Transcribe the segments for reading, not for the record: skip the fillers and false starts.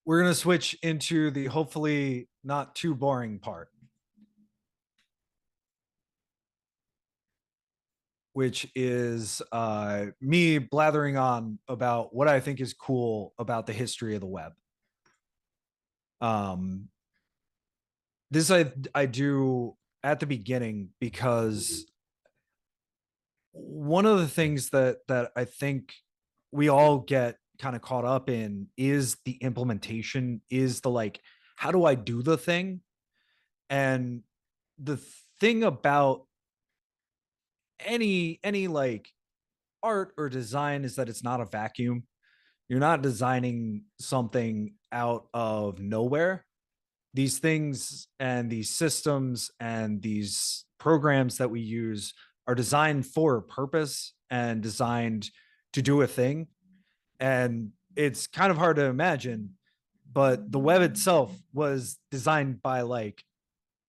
We're going to switch into the hopefully not too boring part, which is me blathering on about what I think is cool about the history of the web. Um, this I do at the beginning because one of the things that I think we all get kind of caught up in is the implementation, is the like, how do I do the thing? And the thing about any like art or design is that it's not a vacuum. You're not designing something out of nowhere. These things and these systems and these programs that we use are designed for a purpose and designed to do a thing. And it's kind of hard to imagine, but the web itself was designed by like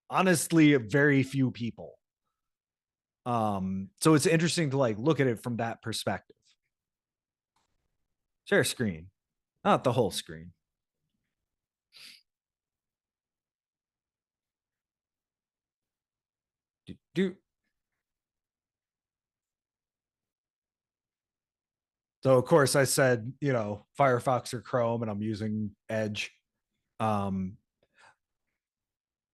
honestly very few people. So it's interesting to like look at it from that perspective. Share screen, not the whole screen. Do so of course I said, Firefox or Chrome, and I'm using Edge. Um,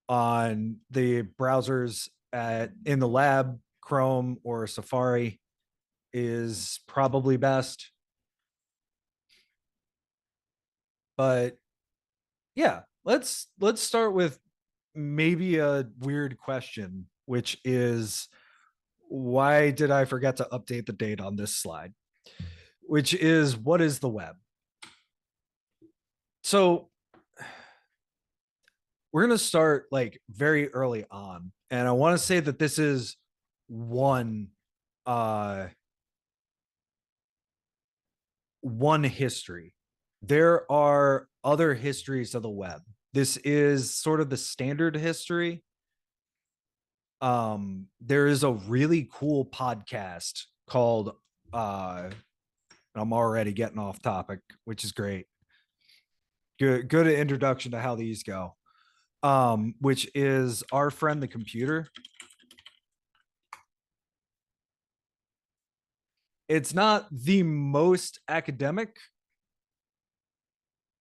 on the browsers in the lab, Chrome or Safari is probably best. But yeah, let's start with maybe a weird question, which is why did I forget to update the date on this slide? Which is what is the web? So we're going to start like very early on, and I want to say that this is one uh one history. There are other histories of the web. This is sort of the standard history. There is a really cool podcast called I'm already getting off topic, which is great. Good introduction to how these go. Which is Our Friend the Computer. It's not the most academic,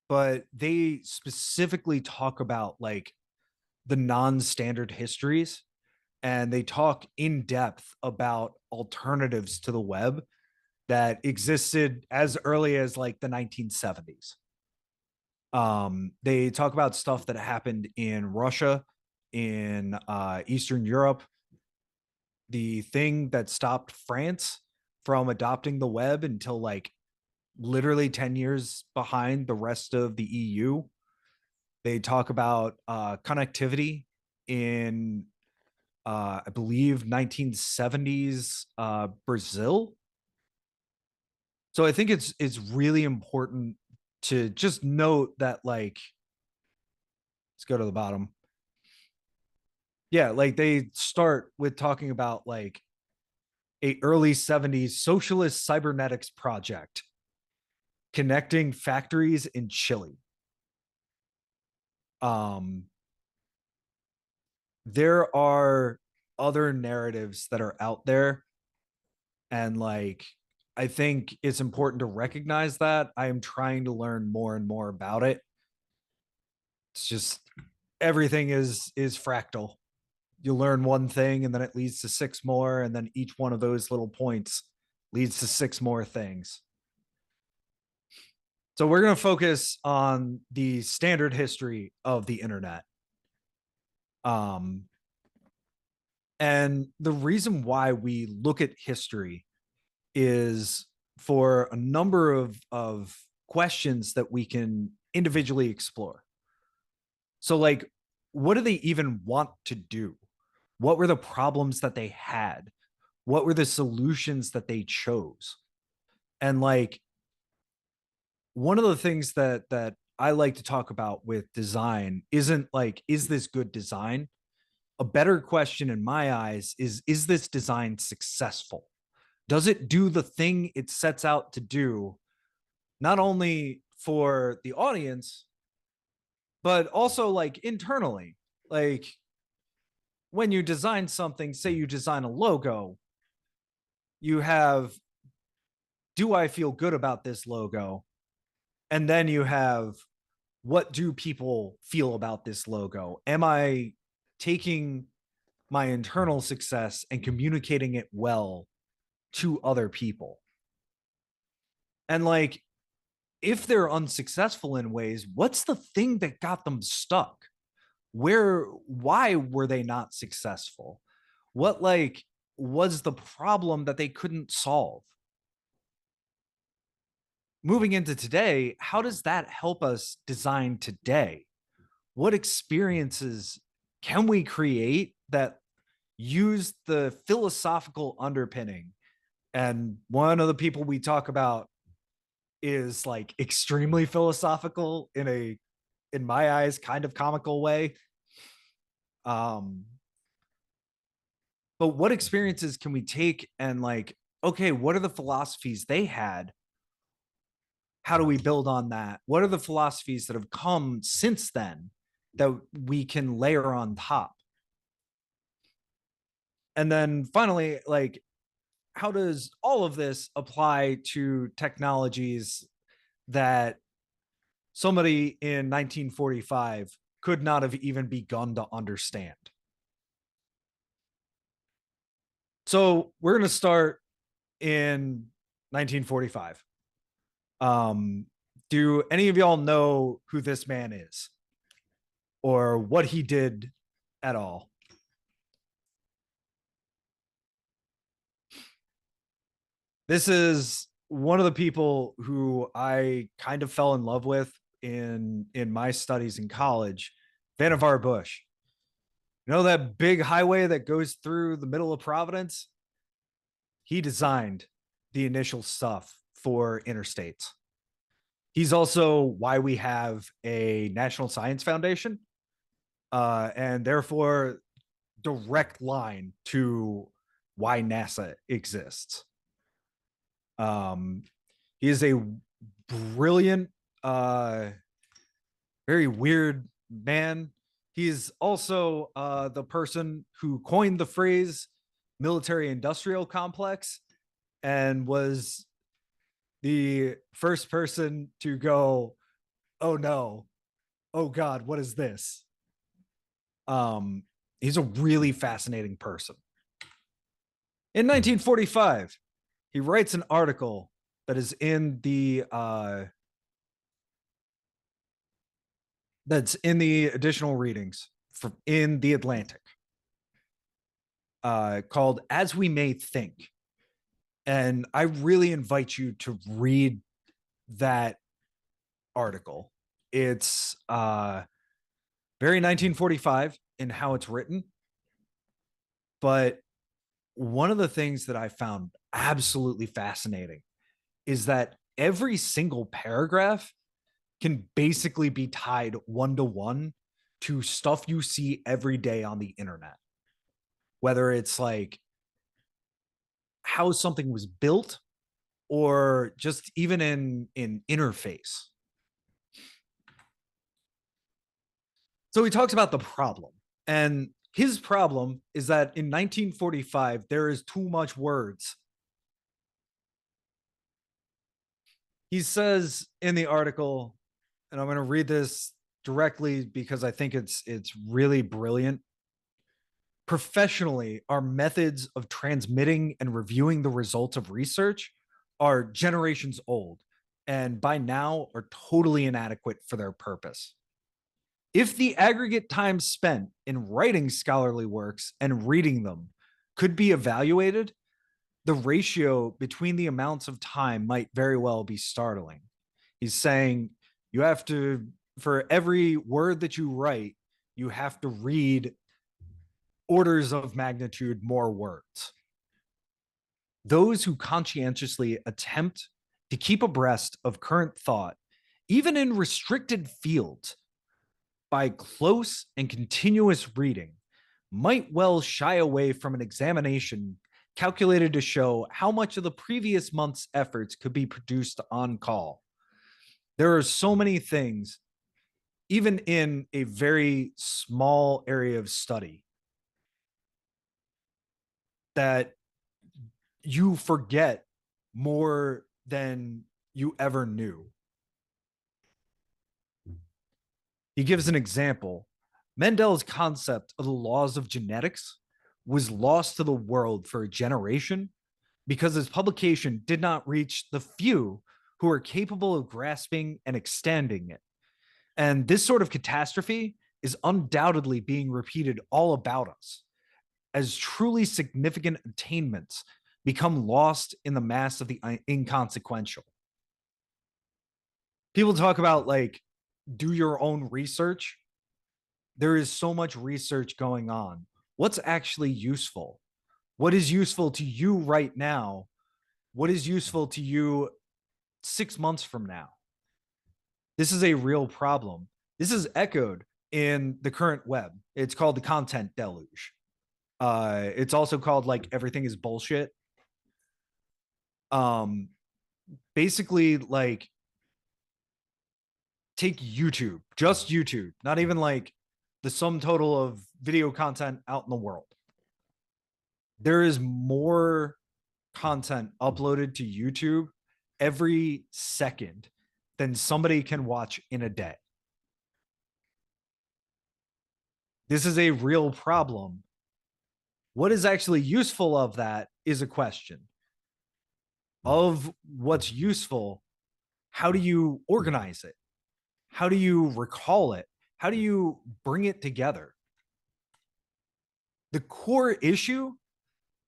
but they specifically talk about like the non-standard histories, and they talk in depth about alternatives to the web that existed as early as like the 1970s. They talk about stuff that happened in Russia, in Eastern Europe, the thing that stopped France from adopting the web until like literally 10 years behind the rest of the EU. They talk about connectivity in, I believe, 1970s Brazil. So I think it's really important to just note that like, let's go to the bottom. Yeah, like they start with talking about like a early 70s socialist cybernetics project connecting factories in Chile. Um, there are other narratives that are out there, and like I think it's important to recognize that. I am trying to learn more and more about it. It's just everything is fractal. You learn one thing and then it leads to six more, and then each one of those little points leads to six more things. So we're going to focus on the standard history of the internet. Um, and the reason why we look at history is for a number of questions that we can individually explore. So, like, what do they even want to do? What were the problems that they had? What were the solutions that they chose? And like, one of the things that I like to talk about with design isn't like, is this good design? A better question in my eyes is this design successful? Does it do the thing it sets out to do, not only for the audience, but also like internally, like when you design something, say you design a logo, you have, do I feel good about this logo? And then you have, what do people feel about this logo? Am I taking my internal success and communicating it well to other people? And like, if they're unsuccessful in ways, what's the thing that got them stuck? Why were they not successful? What like was the problem that they couldn't solve? Moving into today, how does that help us design today? What experiences can we create that use the philosophical underpinning? And one of the people we talk about is like extremely philosophical in a, in my eyes, kind of comical way. Um, but what experiences can we take and like, okay, what are the philosophies they had? How do we build on that? What are the philosophies that have come since then that we can layer on top? And then finally, like, how does all of this apply to technologies that somebody in 1945 could not have even begun to understand? So we're going to start in 1945. Um, do any of y'all know who this man is or what he did at all? This is one of the people who I kind of fell in love with in my studies in college, Vannevar Bush. You know that big highway that goes through the middle of Providence? He designed the initial stuff for interstates. He's also why we have a National Science Foundation, and therefore direct line to why NASA exists. Um, he is a brilliant, very weird man. He's also the person who coined the phrase military industrial complex and was the first person to go, oh no, oh God, what is this? Um, he's a really fascinating person. In 1945, he writes an article that is in the that's in the additional readings for, in the Atlantic, called "As We May Think," and I really invite you to read that article. It's very 1945 in how it's written, but one of the things that I found absolutely fascinating is that every single paragraph can basically be tied one to one to stuff you see every day on the internet. Whether it's like how something was built or just even in interface. So he talks about the problem. And his problem is that in 1945 there is too much words. He says in the article, and I'm going to read this directly because I think it's really brilliant. Professionally, our methods of transmitting and reviewing the results of research are generations old and by now are totally inadequate for their purpose. If the aggregate time spent in writing scholarly works and reading them could be evaluated, the ratio between the amounts of time might very well be startling. He's saying you have to, for every word that you write, you have to read orders of magnitude more words. Those who conscientiously attempt to keep abreast of current thought, even in restricted fields, by close and continuous reading, might well shy away from an examination calculated to show how much of the previous month's efforts could be produced on call. There are so many things even in a very small area of study, that you forget more than you ever knew. He gives an example. Mendel's concept of the laws of genetics was lost to the world for a generation because his publication did not reach the few who are capable of grasping and extending it. And this sort of catastrophe is undoubtedly being repeated all about us as truly significant attainments become lost in the mass of the inconsequential. People talk about like, do your own research. There is so much research going on. What's actually useful? What is useful to you right now? What is useful to you 6 months from now? This is a real problem. This is echoed in the current web. It's called the content deluge. It's also called like everything is bullshit. Um, Basically, like take YouTube, just YouTube, not even like the sum total of video content out in the world. There is more content uploaded to YouTube every second than somebody can watch in a day. This is a real problem. What is actually useful of that is a question. Of what's useful, how do you organize it? How do you recall it? How do you bring it together? The core issue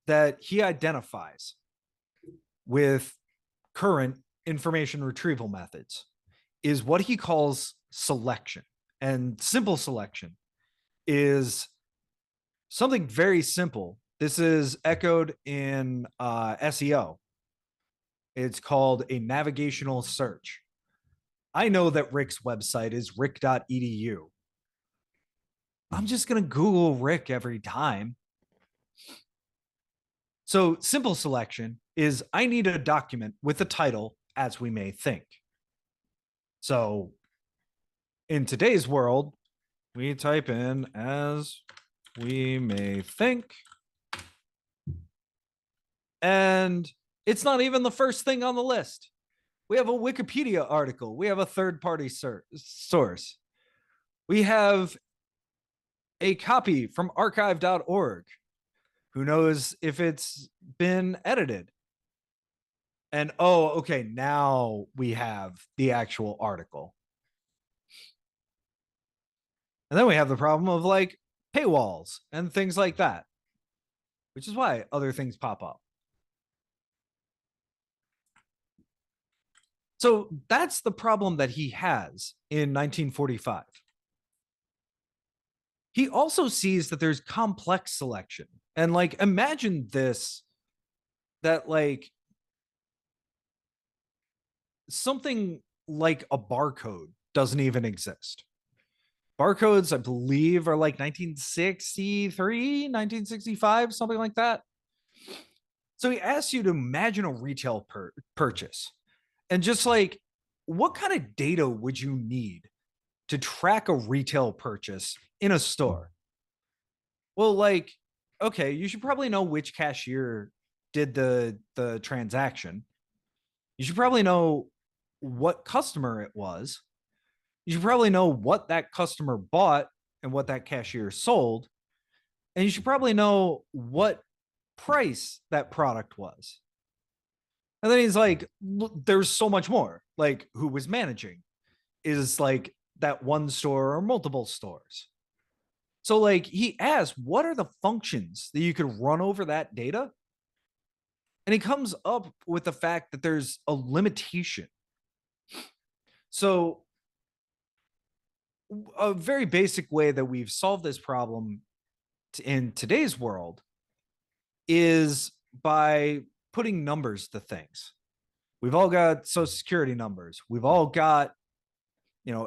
that he identifies with current information retrieval methods is what he calls selection. And simple selection is something very simple. This is echoed in SEO. It's called a navigational search. I know that Rick's website is rick.edu. I'm just going to Google Rick every time. So simple selection is I need a document with a title as we may think. So in today's world, we type in as we may think. And it's not even the first thing on the list. We have a Wikipedia article. We have a third-party source. We have a copy from archive.org. Who knows if it's been edited? And oh, okay, now we have the actual article. And then we have the problem of like paywalls and things like that, which is why other things pop up. So that's the problem that he has in 1945. He also sees that there's complex selection. And like, imagine this, that like something like a barcode doesn't even exist. Barcodes, I believe, are like 1963, 1965, something like that. So he asks you to imagine a retail purchase and just like, what kind of data would you need to track a retail purchase in a store? Well, like, okay, you should probably know which cashier did the transaction. You should probably know what customer it was. You should probably know what that customer bought and what that cashier sold. And you should probably know what price that product was. And then he's like, there's so much more. Like, who was managing? Is like that one store or multiple stores? So, like, he asks, what are the functions that you could run over that data? And he comes up with the fact that there's a limitation. So, a very basic way that we've solved this problem in today's world is by putting numbers to things. We've all got social security numbers. We've all got,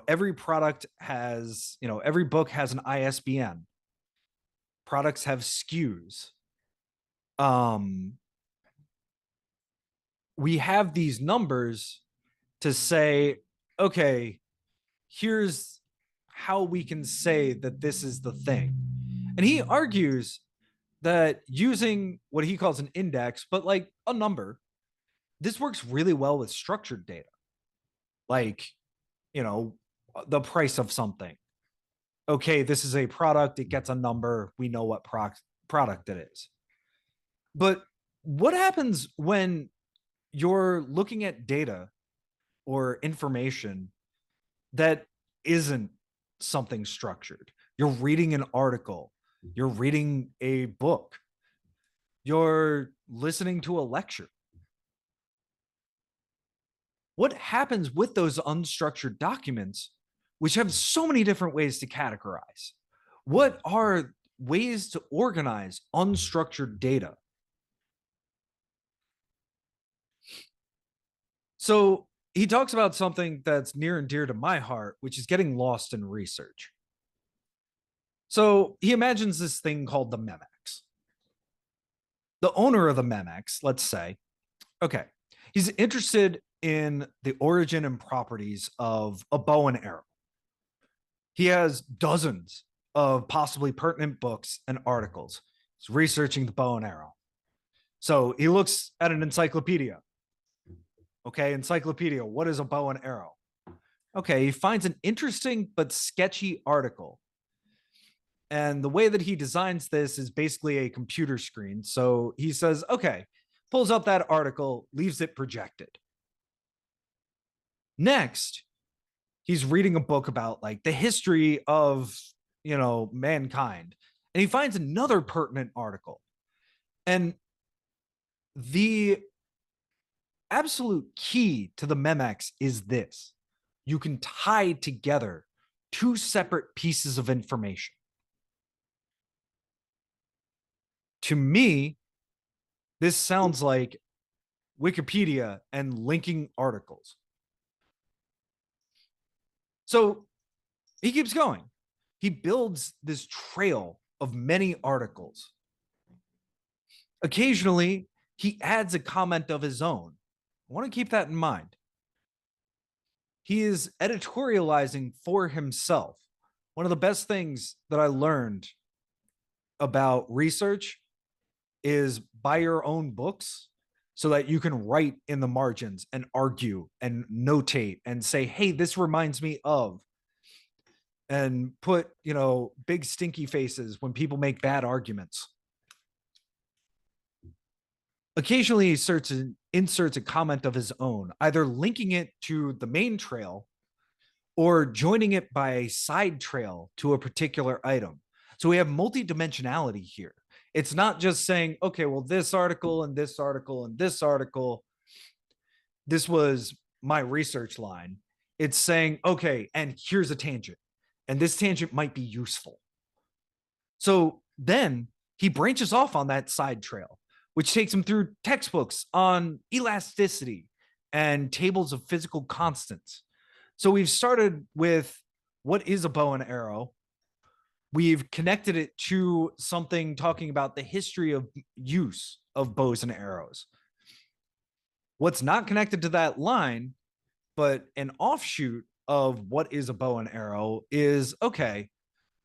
every product has, every book has an ISBN. Products have SKUs. We have these numbers to say, okay, here's how we can say that this is the thing. And he argues that using what he calls an index, but like a number, this works really well with structured data. Like, you know, the price of something. Okay, this is a product, it gets a number, we know what product it is. But what happens when you're looking at data or information that isn't something structured? You're reading an article, you're reading a book, you're listening to a lecture. What happens with those unstructured documents, which have so many different ways to categorize? What are ways to organize unstructured data? So he talks about something that's near and dear to my heart, which is getting lost in research. So he imagines this thing called the Memex. The owner of the Memex, let's say, okay, he's interested in the origin and properties of a bow and arrow. He has dozens of possibly pertinent books and articles. He's researching the bow and arrow. So he looks at an encyclopedia. Okay, encyclopedia, what is a bow and arrow? Okay, he finds an interesting but sketchy article. And the way that he designs this is basically a computer screen. So he says, okay, pulls up that article, leaves it projected. Next, he's reading a book about like the history of, mankind. And he finds another pertinent article. And the absolute key to the Memex is this: you can tie together two separate pieces of information. To me, this sounds like Wikipedia and linking articles. So he keeps going. He builds this trail of many articles. Occasionally, he adds a comment of his own. I want to keep that in mind. He is editorializing for himself. One of the best things that I learned about research is buy your own books so that you can write in the margins and argue and notate and say, hey, this reminds me of, and put, big stinky faces when people make bad arguments. Occasionally he inserts a comment of his own, either linking it to the main trail or joining it by a side trail to a particular item. So we have multidimensionality here. It's not just saying, okay, well, this article and this article and this article, this was my research line. It's saying, okay, and here's a tangent, and this tangent might be useful. So then he branches off on that side trail, which takes him through textbooks on elasticity and tables of physical constants. So we've started with what is a bow and arrow. We've connected it to something talking about the history of use of bows and arrows. What's not connected to that line, but an offshoot of what is a bow and arrow is, okay,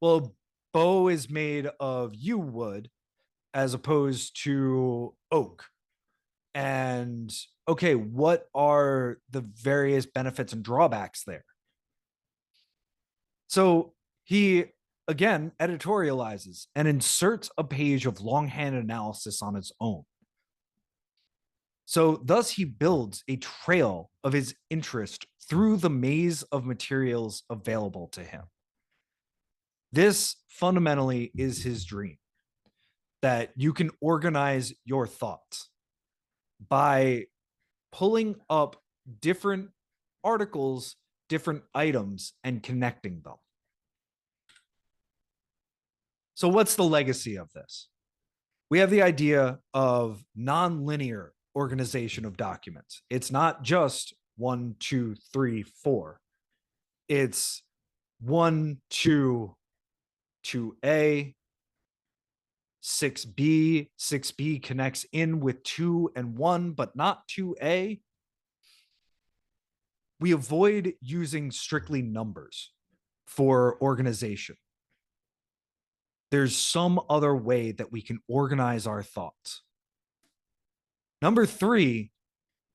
well, bow is made of yew wood as opposed to oak. And okay, what are the various benefits and drawbacks there? So he again editorializes and inserts a page of longhand analysis on its own. So thus he builds a trail of his interest through the maze of materials available to him. This fundamentally is his dream, that you can organize your thoughts by pulling up different articles, different items, and connecting them. So what's the legacy of this? We have the idea of nonlinear organization of documents. It's not just 1, 2, 3, 4. It's 1, 2, 2A, 6B. 6B connects in with 2 and 1, but not 2A. We avoid using strictly numbers for organization. There's some other way that we can organize our thoughts. Number three,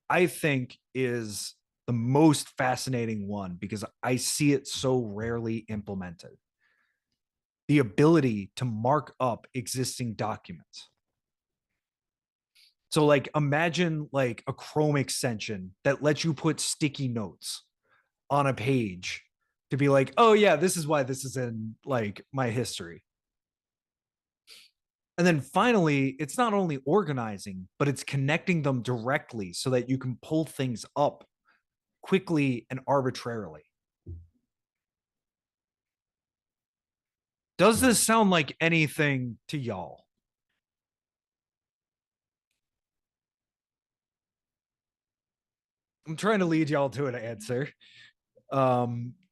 I think, is the most fascinating one because I see it so rarely implemented. The ability to mark up existing documents. So like imagine like a Chrome extension that lets you put sticky notes on a page to be like, oh yeah, this is why this is in like my history. And then finally, it's not only organizing, but it's connecting them directly so that you can pull things up quickly and arbitrarily. Does this sound like anything to y'all? I'm trying to lead y'all to an answer.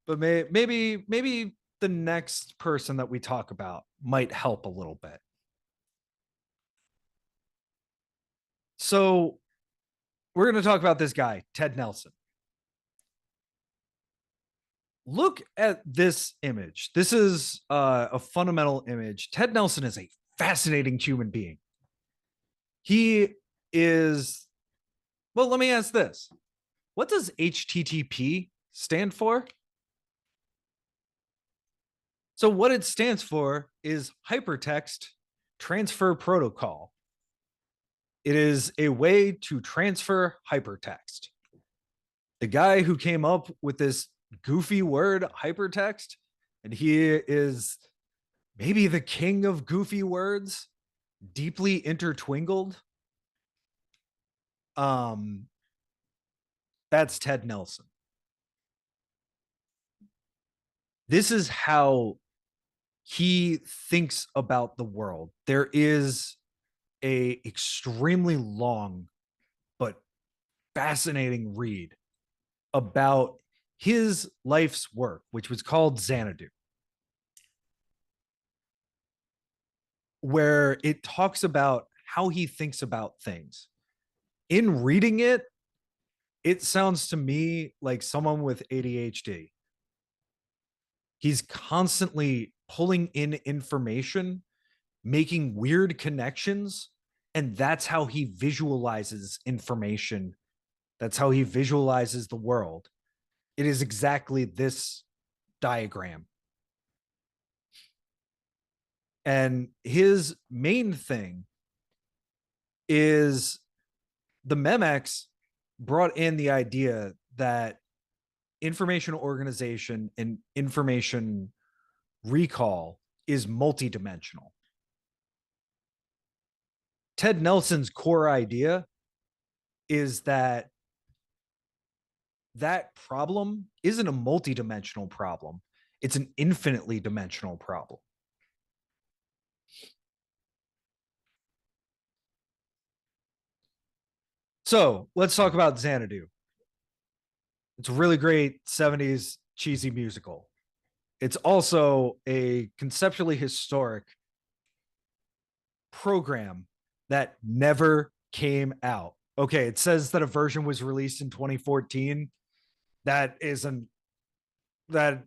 But maybe the next person that we talk about might help a little bit. So we're going to talk about this guy, Ted Nelson. Look at this image. This is a fundamental image. Ted Nelson is a fascinating human being. He is, well, let me ask this. What does HTTP stand for? So what it stands for is Hypertext Transfer Protocol. It is a way to transfer hypertext. The guy who came up with this goofy word hypertext, and he is maybe the king of goofy words, deeply intertwingled. That's Ted Nelson. This is how he thinks about the world. There is a extremely long but fascinating read about his life's work, which was called Xanadu, where it talks about how he thinks about things. In reading it, it sounds to me like someone with ADHD. He's constantly pulling in information, making weird connections, and that's how he visualizes information. That's how he visualizes the world. It is exactly this diagram. And his main thing is the Memex brought in the idea that information organization and information recall is multidimensional. Ted Nelson's core idea is that that problem isn't a multidimensional problem. It's an infinitely dimensional problem. So let's talk about Xanadu. It's a really great 70s cheesy musical. It's also a conceptually historic program that never came out. Okay, it says that a version was released in 2014. That isn't that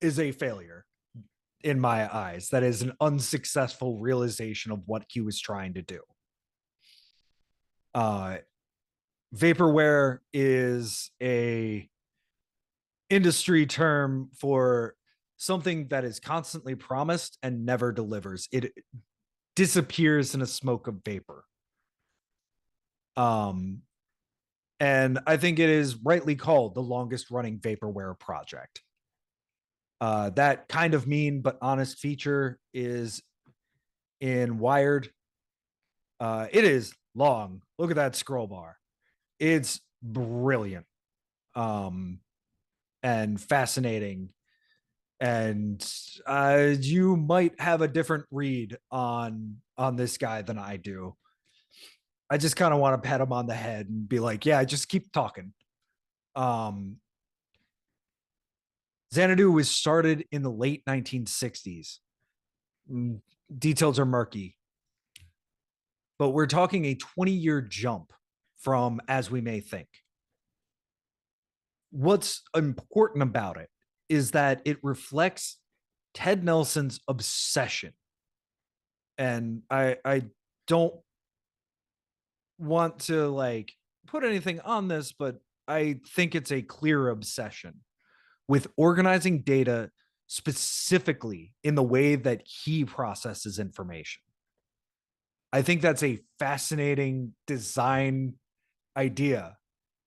is a failure in my eyes. That is an unsuccessful realization of what he was trying to do. Uh Vaporware is a industry term for something that is constantly promised and never delivers. It disappears in a smoke of vapor. Um, and I think it is rightly called the longest running vaporware project. That kind of mean but honest feature is in Wired. It is long. Look at that scroll bar. It's brilliant and fascinating. And you might have a different read on this guy than I do. I just kind of want to pat him on the head and be like, yeah, just keep talking. Um, Xanadu was started in the late 1960s. Details are murky, but we're talking a 20-year jump from As We May Think. What's important about it is that it reflects Ted Nelson's obsession. And I don't want to like put anything on this, but I think it's a clear obsession with organizing data specifically in the way that he processes information. I think that's a fascinating design idea.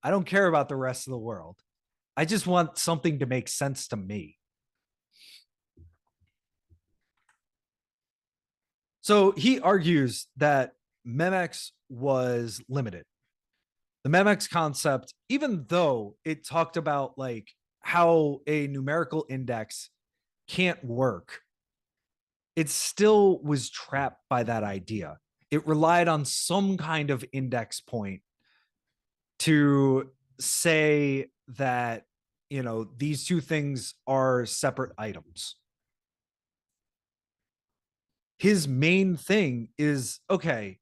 I don't care about the rest of the world. I just want something to make sense to me. So he argues that Memex was limited. The Memex concept, even though it talked about like how a numerical index can't work, it still was trapped by that idea. It relied on some kind of index point to say that, you know, these two things are separate items. His main thing is, okay,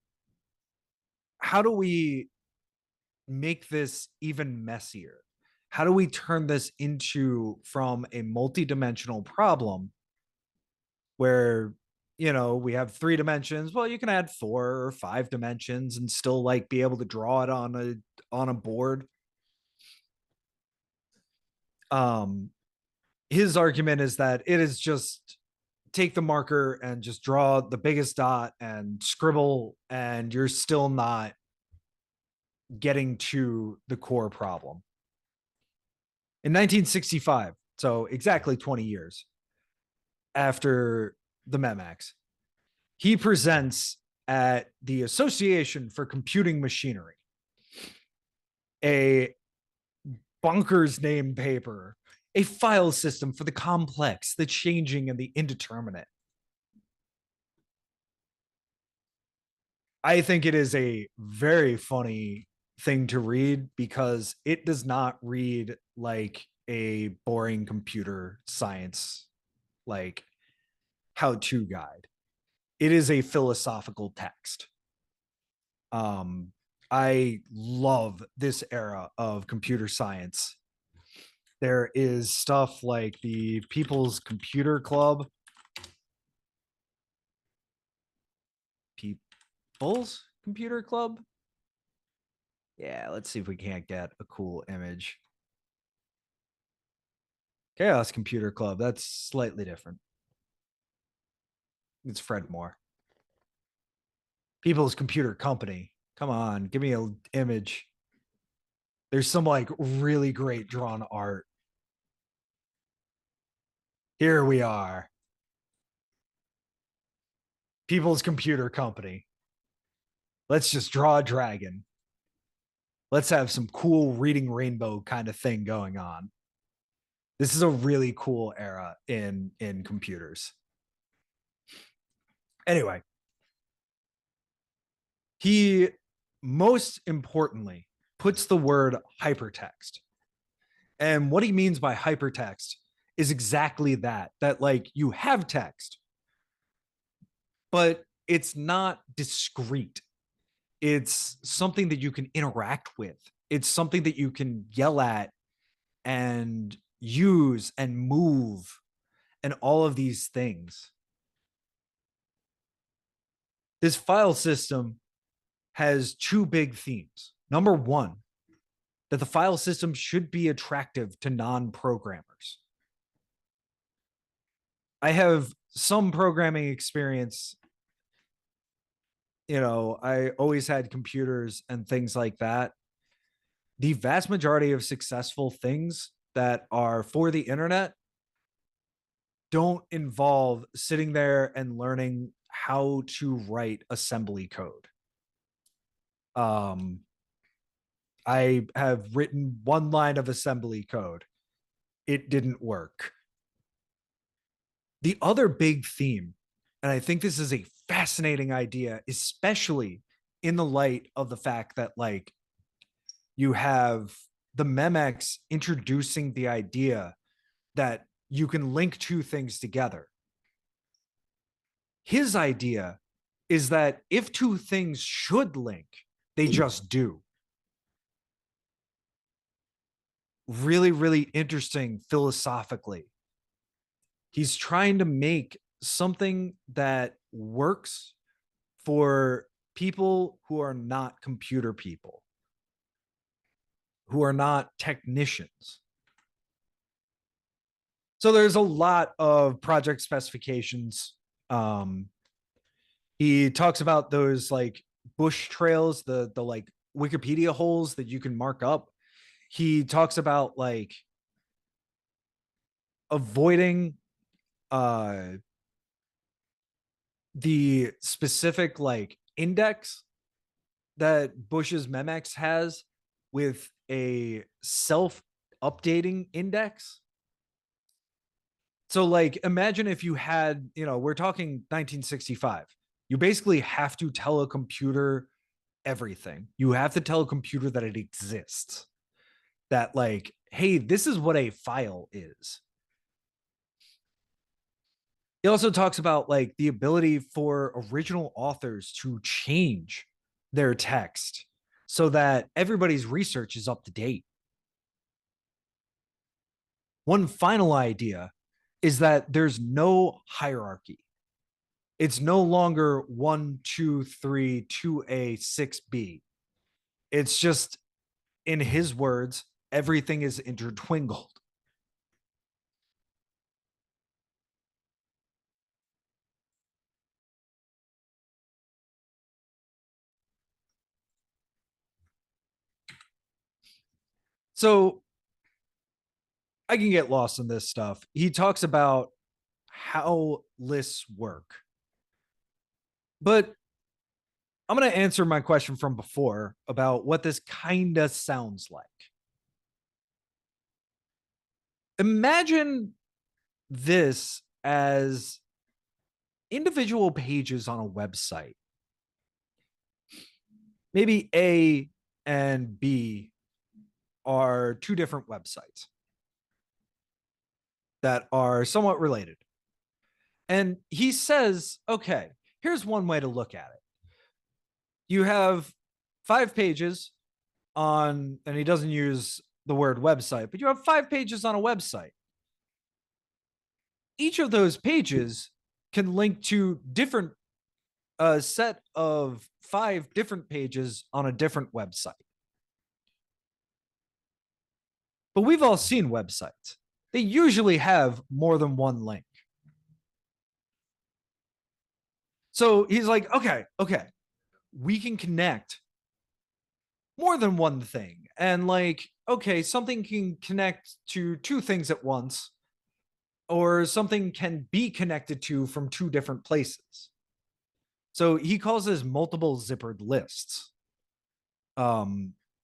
how do we make this even messier? How do we turn this into from a multi-dimensional problem where, you know, we have 3 dimensions? Well, you can add 4 or 5 dimensions and still like be able to draw it on a board. Um his argument is that it is just take the marker and just draw the biggest dot and scribble, and you're still not getting to the core problem. In 1965, so exactly 20 years after the Memex, he presents at the Association for Computing Machinery a bonkers name paper, a file system for the complex, the changing, and the indeterminate. I think it is a very funny thing to read because it does not read like a boring computer science like how-to guide. It is a philosophical text. Um I love this era of computer science. There is stuff like the People's Computer Club. People's Computer Club? Yeah, let's see if we can't get a cool image. Chaos Computer Club, that's slightly different. It's Fred Moore. People's Computer Company. Come on, give me an image. There's some like really great drawn art. Here we are. People's Computer Company. Let's just draw a dragon. Let's have some cool reading rainbow kind of thing going on. This is a really cool era in computers. Anyway, he most importantly puts the word hypertext. And what he means by hypertext is exactly that, that like you have text, but it's not discrete. It's something that you can interact with. It's something that you can yell at and use and move and all of these things. This file system has 2 big themes. Number one, that the file system should be attractive to non-programmers. I have some programming experience. You know, I always had computers and things like that. The vast majority of successful things that are for the internet don't involve sitting there and learning how to write assembly code. I have written 1 line of assembly code. It didn't work. The other big theme, and I think this is a fascinating idea, especially in the light of the fact that like you have the Memex introducing the idea that you can link 2 things together. His idea is that if 2 things should link, they just do. Really, really interesting philosophically. He's trying to make something that works for people who are not computer people, who are not technicians. So there's a lot of project specifications. Um, he talks about those like bush trails, the like Wikipedia holes that you can mark up. He talks about like avoiding uh the specific like index that Bush's Memex has with a self updating index. So like imagine if you had, we're talking 1965. You basically have to tell a computer everything. You have to tell a computer that it exists. That like, hey, this is what a file is. He also talks about like the ability for original authors to change their text so that everybody's research is up to date. One final idea is that there's no hierarchy. It's no longer 1, 2, 3, 2A, 6B. It's just, in his words, everything is intertwingled. So I can get lost in this stuff. He talks about how lists work. But I'm going to answer my question from before about what this kind of sounds like. Imagine this as individual pages on a website. Maybe A and B are two different websites that are somewhat related. And he says, okay, here's one way to look at it. You have 5 pages on, and he doesn't use the word website, but you have 5 pages on a website. Each of those pages can link to different set of 5 different pages on a different website. But we've all seen websites. They usually have more than one link. So he's like, okay, we can connect more than one thing. And like, okay, something can connect to 2 things at once, or something can be connected to from 2 different places. So he calls this multiple zippered lists.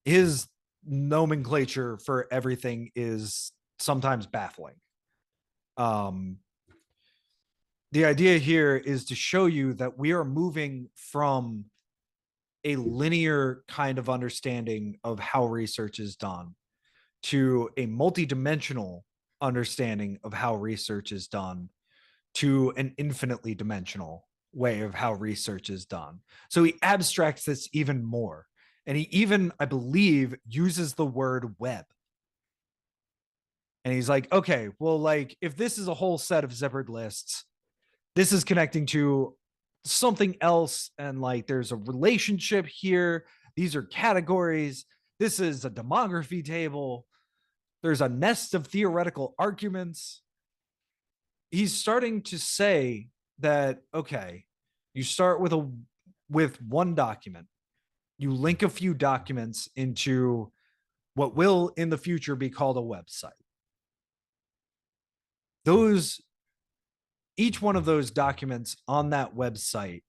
His nomenclature for everything is sometimes baffling. The idea here is to show you that we are moving from a linear kind of understanding of how research is done to a multidimensional understanding of how research is done to an infinitely dimensional way of how research is done. So he abstracts this even more. And he even, I believe, uses the word web. And he's like, okay, well, like if this is a whole set of zippered lists, this is connecting to something else. And like there's a relationship here. These are categories. This is a demography table. There's a nest of theoretical arguments. He's starting to say that, okay, you start with one document, you link a few documents into what will in the future be called a website. Those, each one of those documents on that website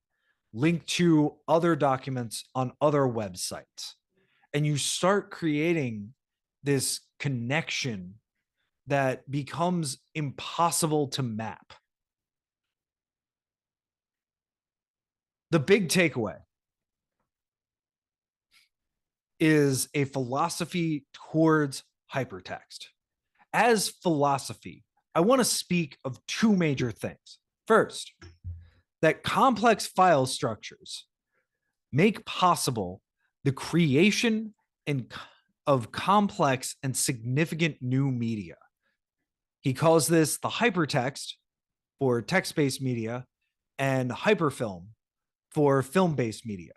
link to other documents on other websites. And you start creating this connection that becomes impossible to map. The big takeaway is a philosophy towards hypertext. As philosophy, I want to speak of 2 major things. First, that complex file structures make possible the creation of complex and significant new media. He calls this the hypertext, for text-based media and hyperfilm for film-based media.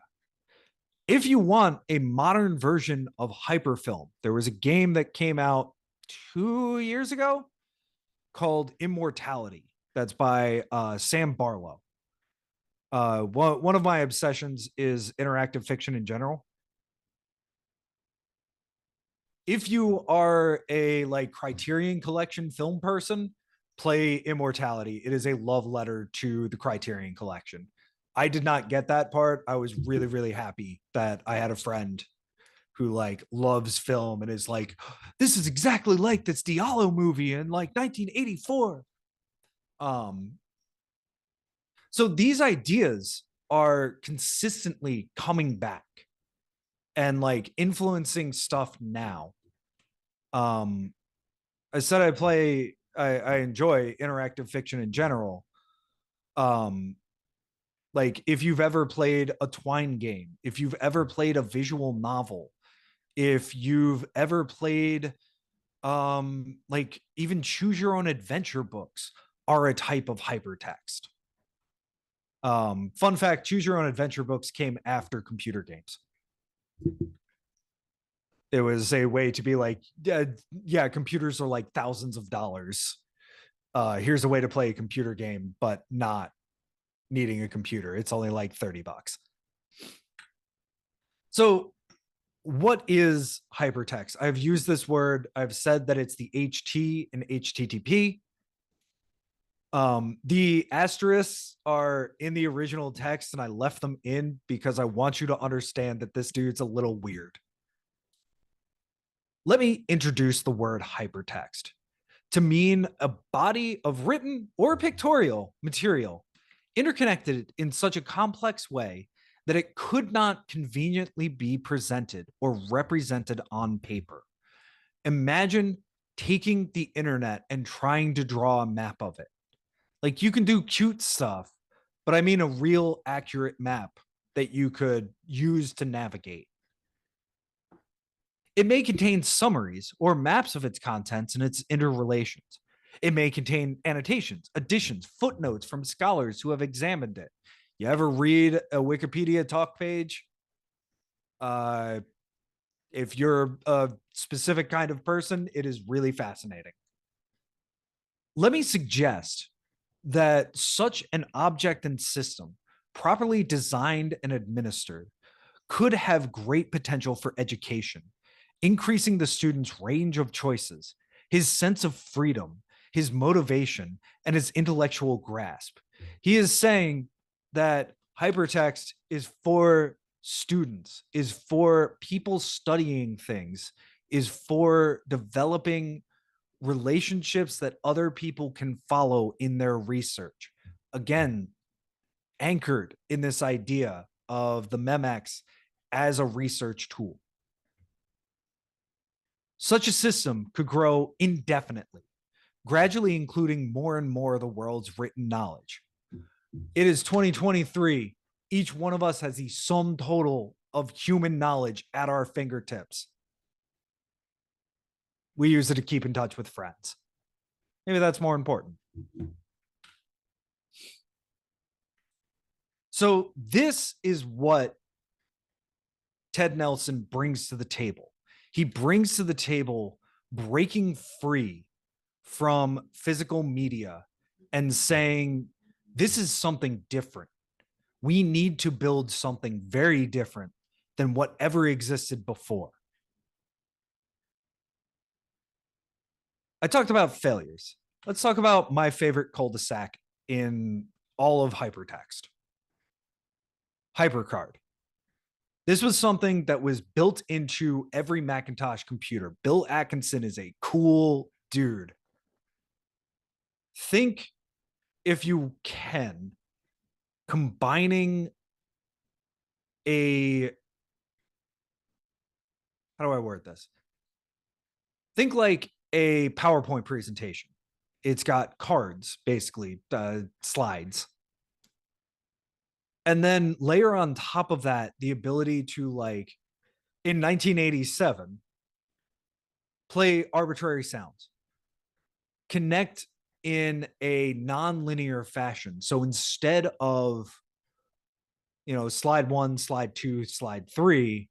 If you want a modern version of hyperfilm, there was a game that came out 2 years ago called Immortality. That's by Sam Barlow. One of my obsessions is interactive fiction in general. If you are a like Criterion Collection film person, play Immortality. It is a love letter to the Criterion Collection. I did not get that part. I was really, really happy that I had a friend who like loves film and is like, this is exactly like this Diallo movie in like 1984. So these ideas are consistently coming back and like influencing stuff now. Um, I said I enjoy interactive fiction in general. Um, like if you've ever played a Twine game, if you've ever played a visual novel, if you've ever played like even choose your own adventure books are a type of hypertext. Fun fact, choose your own adventure books came after computer games. It was a way to be like, yeah, computers are like thousands of dollars. Here's a way to play a computer game, but not needing a computer. It's only like $30. So what is hypertext? I've used this word. I've said that it's the HT in HTTP. The asterisks are in the original text and I left them in because I want you to understand that this dude's a little weird. Let me introduce the word hypertext to mean a body of written or pictorial material interconnected in such a complex way that it could not conveniently be presented or represented on paper. Imagine taking the internet and trying to draw a map of it. Like you can do cute stuff, but I mean a real accurate map that you could use to navigate. It may contain summaries or maps of its contents and its interrelations. It may contain annotations, additions, footnotes from scholars who have examined it. You ever read a Wikipedia talk page? If you're a specific kind of person, it is really fascinating. Let me suggest that such an object and system, properly designed and administered, could have great potential for education, increasing the student's range of choices, his sense of freedom, his motivation, and his intellectual grasp. He is saying that hypertext is for students, is for people studying things, is for developing relationships that other people can follow in their research. Again, anchored in this idea of the Memex as a research tool. Such a system could grow indefinitely, gradually including more and more of the world's written knowledge. It is 2023. Each one of us has the sum total of human knowledge at our fingertips. We use it to keep in touch with friends. Maybe that's more important. So this is what Ted Nelson brings to the table. He brings to the table breaking free from physical media and saying, this is something different. We need to build something very different than whatever existed before. I talked about failures. Let's talk about my favorite cul-de-sac in all of hypertext. HyperCard. This was something that was built into every Macintosh computer. Bill Atkinson is a cool dude. Think, if you can, combining a, how do I word this? Think like a PowerPoint presentation. It's got cards, basically, slides. And then layer on top of that the ability to, like, in 1987, play arbitrary sounds, connect in a non-linear fashion. So instead of, slide 1, slide 2, slide 3,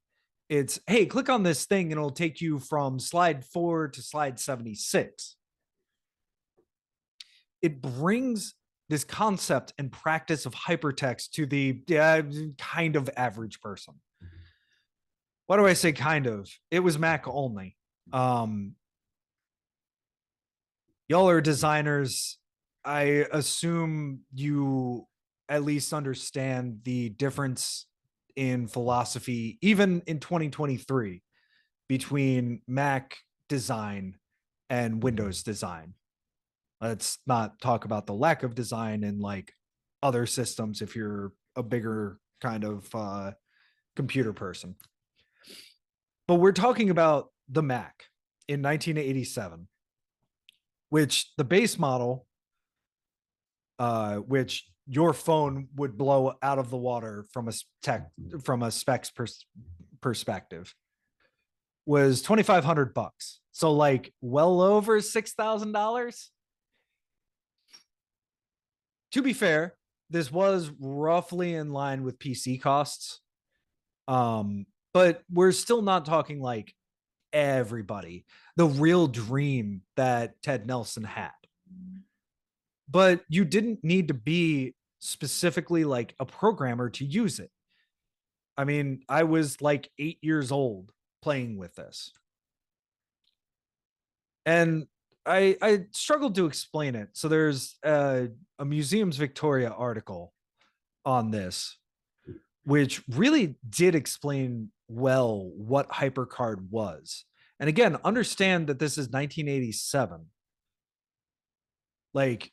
it's, hey, click on this thing and it'll take you from slide 4 to slide 76. It brings this concept and practice of hypertext to the kind of average person. Why do I say kind of? It was Mac only. Y'all are designers. I assume you at least understand the difference in philosophy, even in 2023, between Mac design and Windows design. Let's not talk about the lack of design in like other systems if you're a bigger kind of computer person. But we're talking about the Mac in 1987, which the base model, which your phone would blow out of the water from a specs perspective, was $2,500. So like well over $6,000. To be fair, this was roughly in line with PC costs. But we're still not talking like everybody, the real dream that Ted Nelson had. But you didn't need to be specifically like a programmer to use it. I mean, I was like 8 years old playing with this. And I struggled to explain it. So there's a Museums Victoria article on this, which really did explain well what HyperCard was. And again, understand that this is 1987. Like,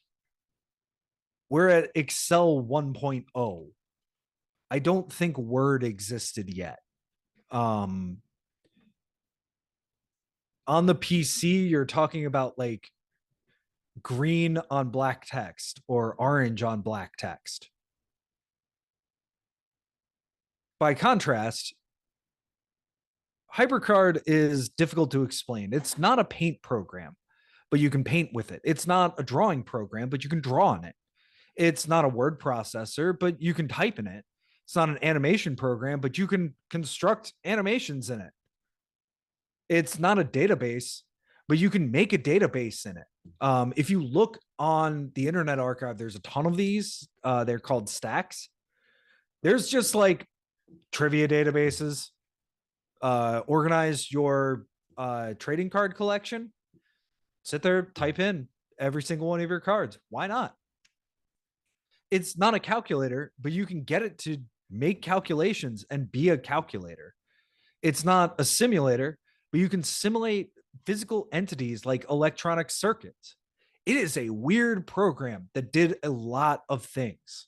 we're at Excel 1.0. I don't think Word existed yet. On the PC, you're talking about like green on black text or orange on black text. By contrast, HyperCard is difficult to explain. It's not a paint program, but you can paint with it. It's not a drawing program, but you can draw on it. It's not a word processor, but you can type in it. It's not an animation program, but you can construct animations in it. It's not a database, but you can make a database in it. If you look on the Internet Archive, there's a ton of these. They're called stacks. There's just like trivia databases. Organize your trading card collection. Sit there, type in every single one of your cards. Why not? It's not a calculator, but you can get it to make calculations and be a calculator. It's not a simulator, but you can simulate physical entities like electronic circuits. It is a weird program that did a lot of things.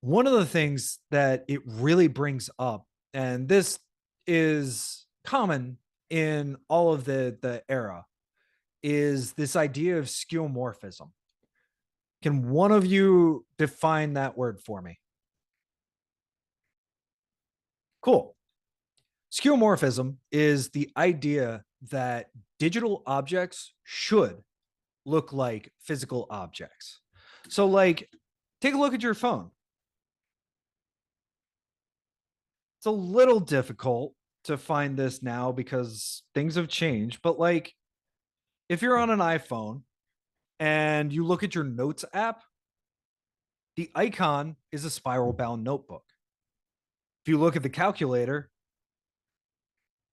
One of the things that it really brings up, and this is common in all of the era, is this idea of skeuomorphism. Can one of you define that word for me? Cool. Skeuomorphism is the idea that digital objects should look like physical objects. So like, take a look at your phone. It's a little difficult to find this now because things have changed, but like, if you're on an iPhone and you look at your Notes app, the icon is a spiral bound notebook. If you look at the calculator,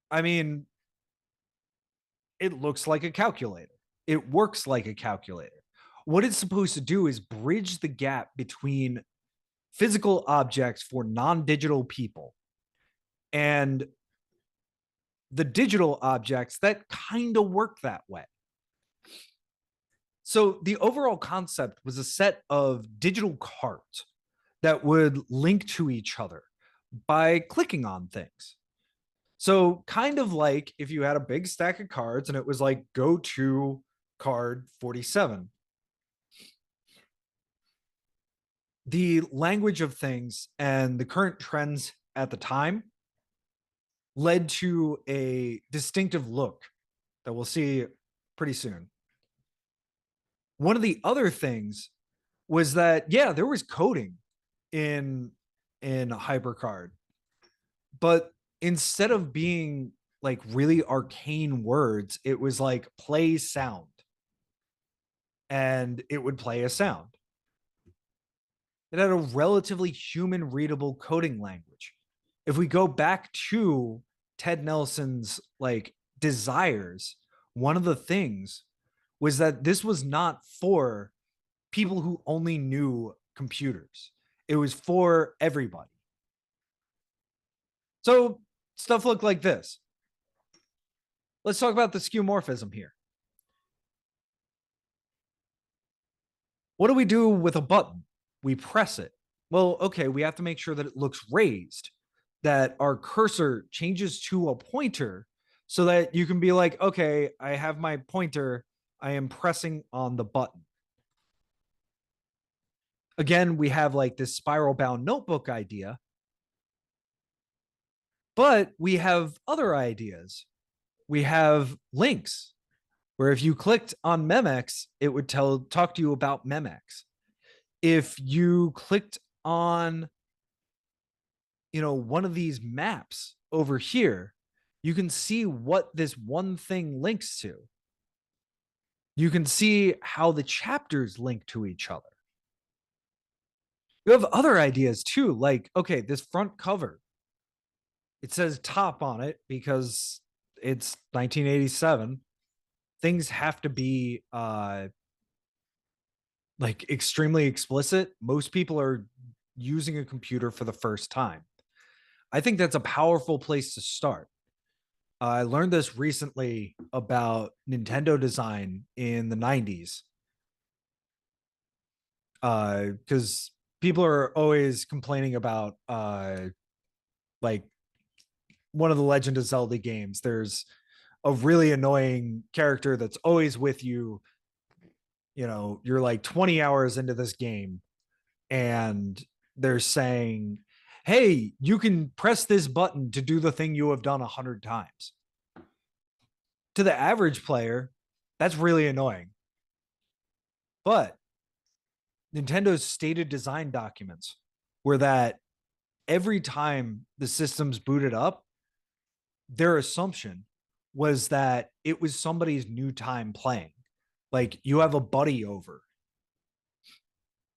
I mean, it looks like a calculator. It works like a calculator. What it's supposed to do is bridge the gap between physical objects for non-digital people and the digital objects that kind of work that way. So the overall concept was a set of digital cards that would link to each other by clicking on things. So kind of like if you had a big stack of cards and it was like, go to card 47. The language of things and the current trends at the time led to a distinctive look that we'll see pretty soon. One of the other things was that, yeah, there was coding in HyperCard, but instead of being like really arcane words, it was like play sound, and it would play a sound. It had a relatively human readable coding language. If we go back to Ted Nelson's like desires, one of the things was that this was not for people who only knew computers. It was for everybody. So stuff looked like this. Let's talk about the skeuomorphism here. What do we do with a button? We press it. Well, okay, we have to make sure that it looks raised, that our cursor changes to a pointer so that you can be like, okay, I have my pointer, I am pressing on the button. Again, we have like this spiral bound notebook idea, but we have other ideas. We have links where if you clicked on Memex, it would talk to you about Memex. If you clicked on, you know, one of these maps over here, you can see what this one thing links to. You can see how the chapters link to each other. You have other ideas too, like, okay, this front cover, it says top on it because it's 1987. Things have to be like extremely explicit. Most people are using a computer for the first time. I think that's a powerful place to start. I learned this recently about Nintendo design in the 90s. Because people are always complaining about like one of the Legend of Zelda games. There's a really annoying character that's always with you. You know, you're like 20 hours into this game and they're saying, hey, you can press this button to do the thing you have done 100 times. To the average player, that's really annoying. But Nintendo's stated design documents were that every time the system's booted up, their assumption was that it was somebody's new time playing. Like, you have a buddy over.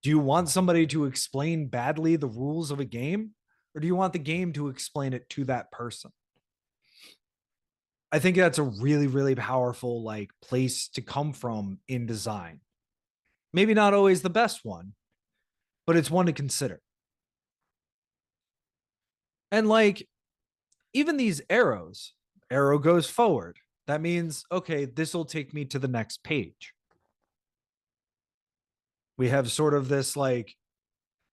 Do you want somebody to explain badly the rules of a game, or do you want the game to explain it to that person? I think that's a really, really powerful like place to come from in design. Maybe not always the best one, but it's one to consider. And like, even these arrows, arrow goes forward. That means, okay, this will take me to the next page. We have sort of this like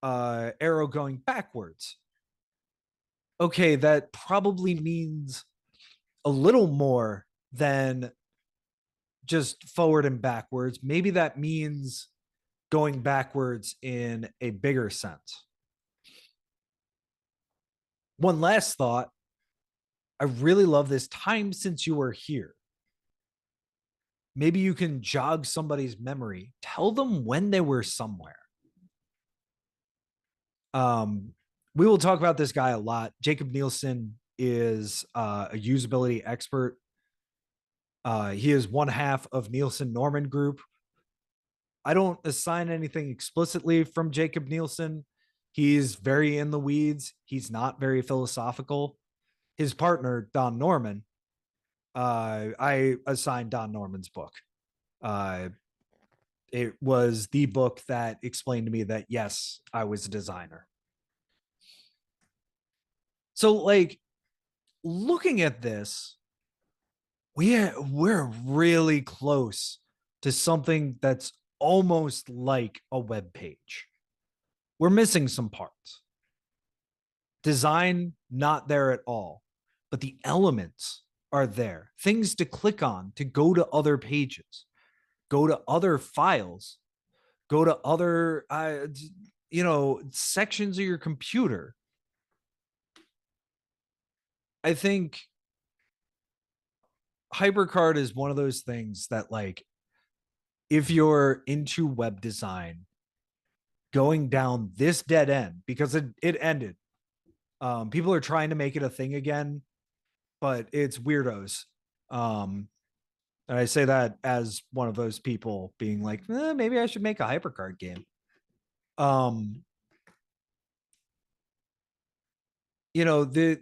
arrow going backwards. Okay, that probably means a little more than just forward and backwards. Maybe that means going backwards in a bigger sense. One last thought. I really love this time since you were here. Maybe you can jog somebody's memory. Tell them when they were somewhere. We will talk about this guy a lot. Jakob Nielsen is a usability expert. He is one half of Nielsen Norman Group. I don't assign anything explicitly from Jakob Nielsen. He's very in the weeds. He's not very philosophical. His partner, Don Norman, I assigned Don Norman's book. It was the book that explained to me that, yes, I was a designer. So, like, looking at this, we're really close to something that's almost like a web page. We're missing some parts. Design, not there at all, but the elements are there. Things to click on to go to other pages, go to other files, go to other, sections of your computer. I think HyperCard is one of those things that, like, if you're into web design, going down this dead end, because it ended. People are trying to make it a thing again, but it's weirdos. Um, and I say that as one of those people being like, maybe I should make a HyperCard game. Um, you know, this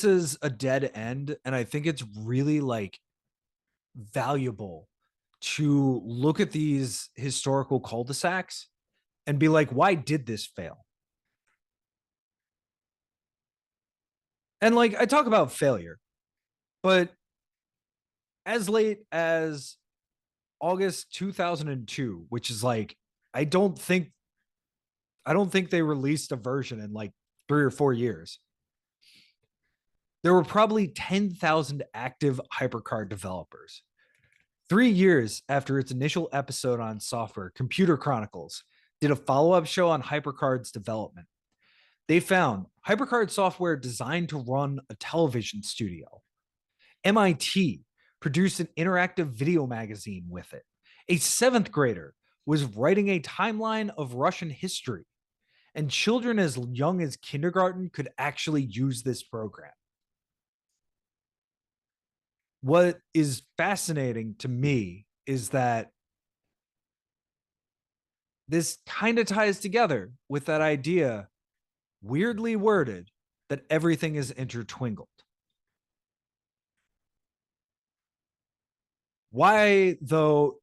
is a dead end, and I think it's really like valuable to look at these historical cul-de-sacs and be like, why did this fail? And like, I talk about failure, but as late as August 2002, which is like, I don't think I don't think they released a version in like 3 or 4 years. There were probably 10,000 active HyperCard developers. 3 years after its initial episode on software, Computer Chronicles did a follow-up show on HyperCard's development. They found HyperCard software designed to run a television studio. MIT produced an interactive video magazine with it. A seventh grader was writing a timeline of Russian history, and children as young as kindergarten could actually use this program. What is fascinating to me is that this kind of ties together with that idea, weirdly worded, that everything is intertwinkled. Why, though,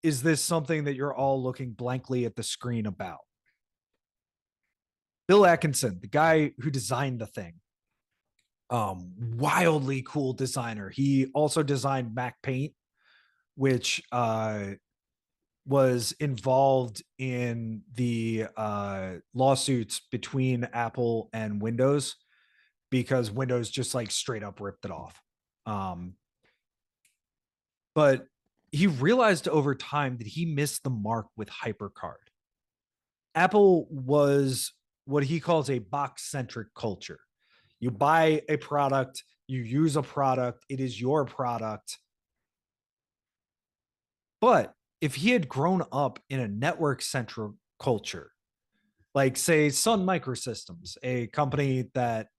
is this something that you're all looking blankly at the screen about? Bill Atkinson, the guy who designed the thing, wildly cool designer. He also designed Mac Paint, which was involved in the lawsuits between Apple and Windows, because Windows just like straight up ripped it off. But he realized over time that he missed the mark with HyperCard. Apple was what he calls a box centric culture. You buy a product, you use a product, it is your product. But if he had grown up in a network centric culture, like say Sun Microsystems, a company that,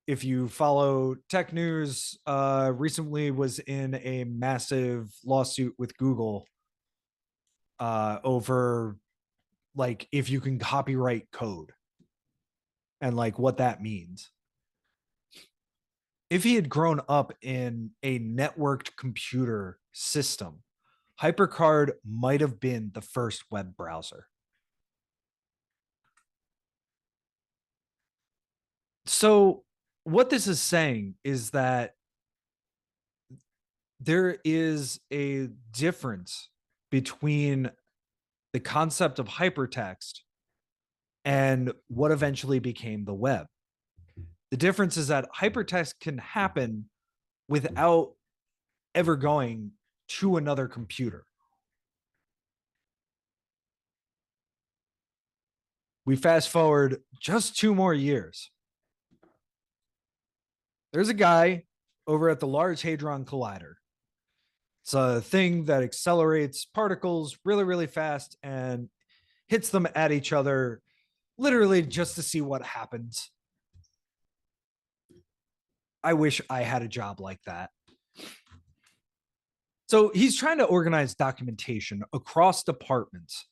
if you follow tech news, recently was in a massive lawsuit with Google over like if you can copyright code and like what that means. If he had grown up in a networked computer system, HyperCard might have been the first web browser. So, what this is saying is that there is a difference between the concept of hypertext and what eventually became the web. The difference is that hypertext can happen without ever going to another computer. We fast forward just 2 more years. There's a guy over at the Large Hadron Collider. It's a thing that accelerates particles really, really fast and hits them at each other, literally just to see what happens. I wish I had a job like that. So he's trying to organize documentation across departments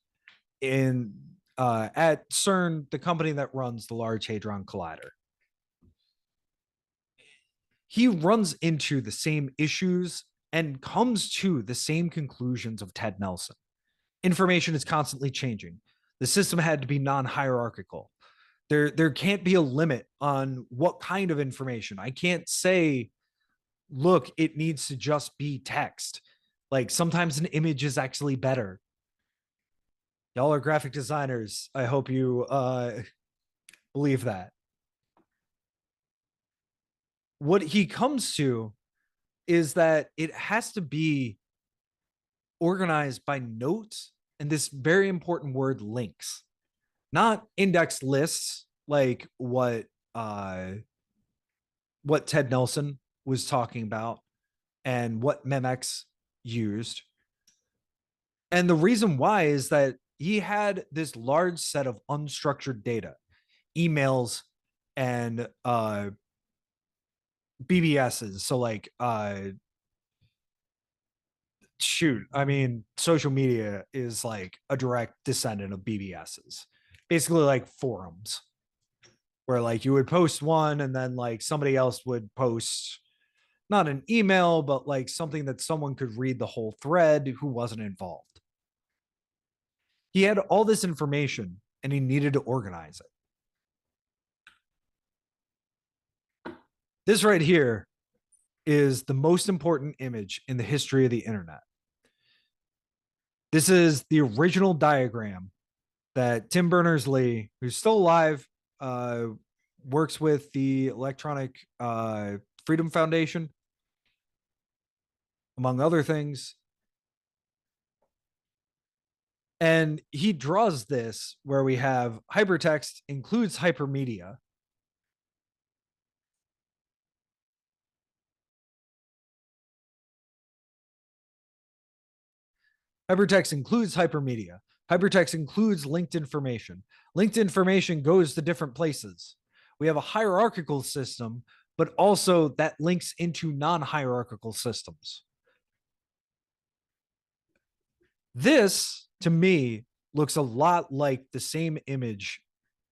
in at CERN, the company that runs the Large Hadron Collider. He runs into the same issues and comes to the same conclusions of Ted Nelson. Information is constantly changing. The system had to be non-hierarchical. There can't be a limit on what kind of information. I can't say, look, it needs to just be text. Like sometimes an image is actually better. Y'all are graphic designers. I hope you believe that. What he comes to is that it has to be organized by notes and this very important word, links, not index lists like what what Ted Nelson was talking about and what Memex used. And the reason why is that he had this large set of unstructured data, emails and BBSs. So like shoot, I mean, social media is like a direct descendant of BBSs. Basically like forums where like you would post one and then like somebody else would post not an email, but like something that someone could read the whole thread who wasn't involved. He had all this information and he needed to organize it. This right here is the most important image in the history of the internet. This is the original diagram that Tim Berners-Lee, who's still alive, uh, works with the Electronic Freedom Foundation, among other things. And he draws this where we have hypertext includes hypermedia. Hypertext includes hypermedia. Hypertext includes linked information. Linked information goes to different places. We have a hierarchical system, but also that links into non-hierarchical systems. This, to me, looks a lot like the same image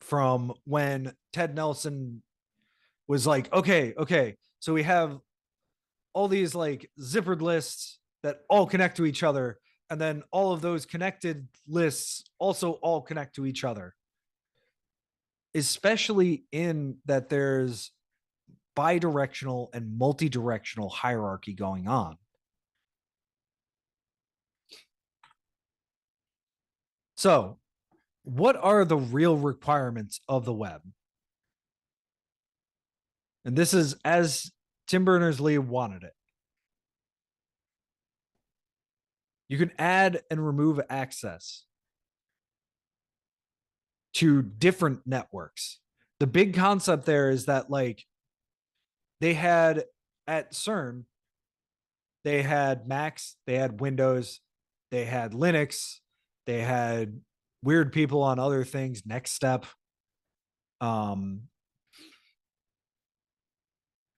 from when Ted Nelson was like, okay, so we have all these like zippered lists that all connect to each other. And then all of those connected lists also all connect to each other, especially in that there's bidirectional and multi-directional hierarchy going on. So, what are the real requirements of the web? And this is as Tim Berners-Lee wanted it. You can add and remove access to different networks. The big concept there is that like they had at CERN, they had Macs, they had Windows, they had Linux, they had weird people on other things, Next Step. Um,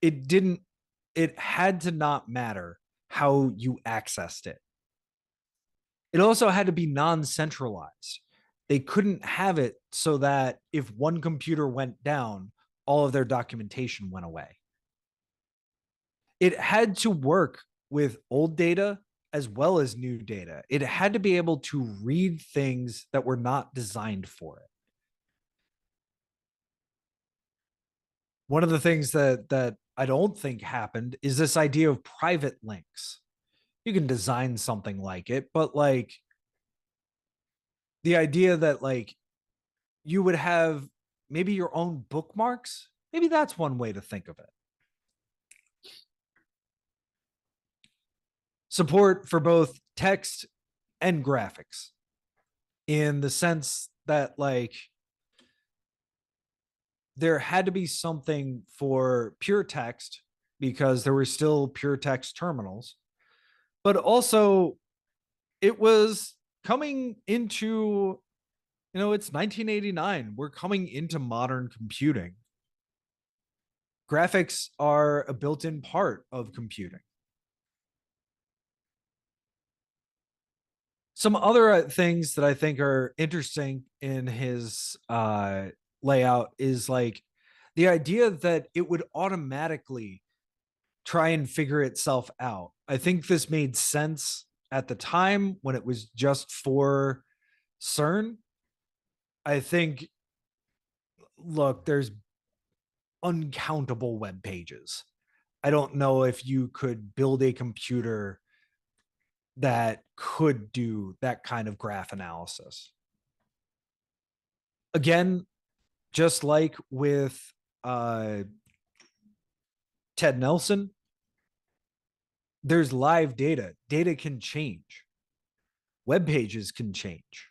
it didn't, it had to not matter how you accessed it. It also had to be non centralized. They couldn't have it so that if one computer went down, all of their documentation went away. It had to work with old data as well as new data. It had to be able to read things that were not designed for it. One of the things that I don't think happened is this idea of private links. You can design something like it, but like the idea that like you would have maybe your own bookmarks, maybe that's one way to think of it. Support for both text and graphics in the sense that like there had to be something for pure text because there were still pure text terminals, but also it was coming into, it's 1989. We're coming into modern computing. Graphics are a built-in part of computing. Some other things that I think are interesting in his layout is like the idea that it would automatically try and figure itself out. I think this made sense at the time when it was just for CERN. I think, look, there's uncountable web pages. I don't know if you could build a computer that could do that kind of graph analysis. Again, just like with Ted Nelson, there's live data. Data can change. Web pages can change.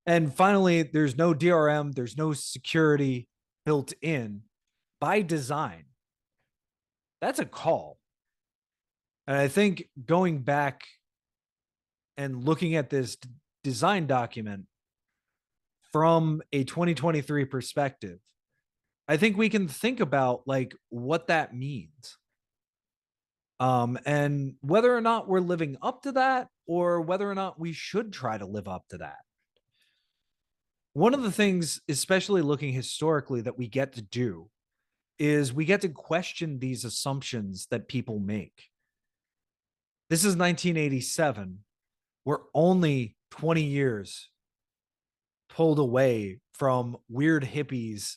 And finally, there's no DRM, there's no security built in, by design. That's a call. And I think going back and looking at this design document from a 2023 perspective, I think we can think about like what that means. And whether or not we're living up to that, or whether or not we should try to live up to that. One of the things, especially looking historically, that we get to do is we get to question these assumptions that people make. This is 1987. We're only 20 years pulled away from weird hippies